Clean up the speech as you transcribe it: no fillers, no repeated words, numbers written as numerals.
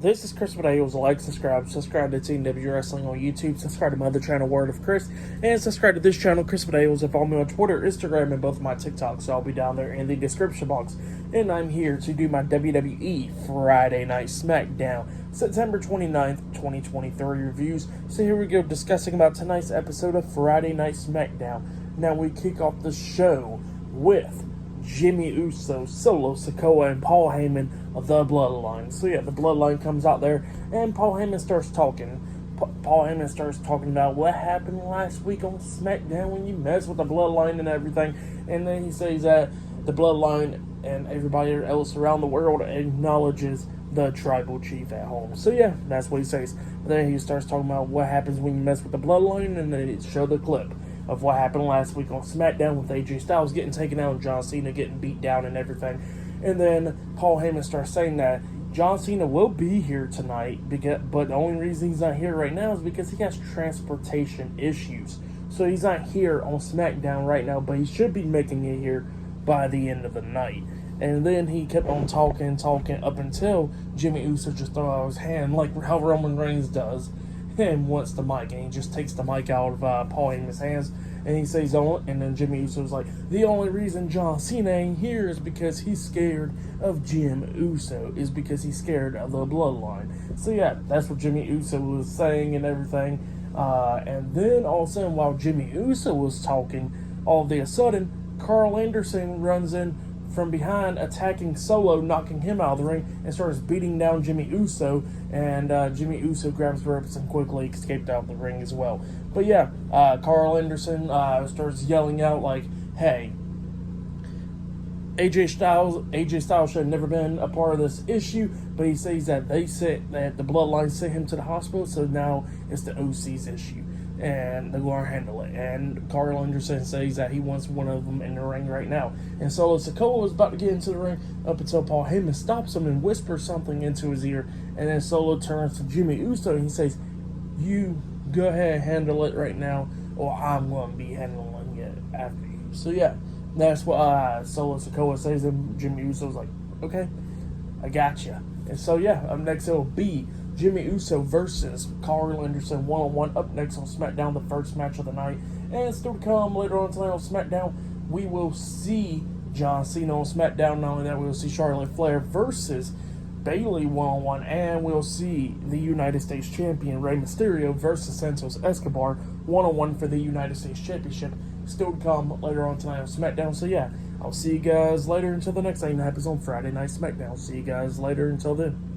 This is Chris Videos. Like, subscribe to TNW Wrestling on YouTube, subscribe to my other channel, Word of Chris, and subscribe to this channel, Chris Videos, and follow me on Twitter, Instagram, and both of my TikToks. So I'll be down there in the description box. And I'm here to do my WWE Friday Night SmackDown, September 29th, 2023 reviews. So here we go, discussing about tonight's episode of Friday Night SmackDown. Now we kick off the show with Jimmy Uso, Solo, Sikoa, and Paul Heyman of the Bloodline. So yeah, the Bloodline comes out there, and Paul Heyman starts talking. Paul Heyman starts talking about what happened last week on SmackDown when you mess with the Bloodline and everything. And then he says that the Bloodline and everybody else around the world acknowledges the tribal chief at home. So yeah, that's what he says. But then he starts talking about what happens when you mess with the Bloodline, and then it showed the clip of what happened last week on SmackDown with AJ Styles getting taken out and John Cena getting beat down and everything. And then Paul Heyman starts saying that John Cena will be here tonight, but the only reason he's not here right now is because he has transportation issues. So he's not here on SmackDown right now, but he should be making it here by the end of the night. And then he kept on talking up until Jimmy Uso just threw out his hand like how Roman Reigns does, and wants the mic, and he just takes the mic out of Paul Heyman's hands, and he says, and then Jimmy Uso's like, the only reason John Cena ain't here is because he's scared of Jim Uso, is because he's scared of the Bloodline. So yeah, that's what Jimmy Uso was saying and everything. And then all of a sudden, while Jimmy Uso was talking, all of a sudden, Carl Anderson runs in from behind, attacking Solo, knocking him out of the ring, and starts beating down Jimmy Uso, and Jimmy Uso grabs the ropes and quickly escaped out of the ring as well. But yeah, Carl Anderson starts yelling out like, hey, AJ Styles should have never been a part of this issue, but he says that that the Bloodline sent him to the hospital, so now it's the OC's issue, and they're going to handle it. And Carl Anderson says that he wants one of them in the ring right now. And Solo Sikoa was about to get into the ring up until Paul Heyman stops him and whispers something into his ear. And then Solo turns to Jimmy Uso and he says, you go ahead and handle it right now, or I'm going to be handling it after you. So yeah, that's what Solo Sikoa says, and Jimmy Uso's like, okay, I gotcha. And so yeah, up next it'll be Jimmy Uso versus Carl Anderson one-on-one up next on SmackDown, the first match of the night. And still to come later on tonight on SmackDown, we will see John Cena on SmackDown. Not only that, we will see Charlotte Flair versus Bayley one-on-one, and we'll see the United States Champion Rey Mysterio versus Santos Escobar one-on-one for the United States Championship. Still to come later on tonight on SmackDown. So yeah, I'll see you guys later until the next thing that happens on Friday Night SmackDown. See you guys later until then.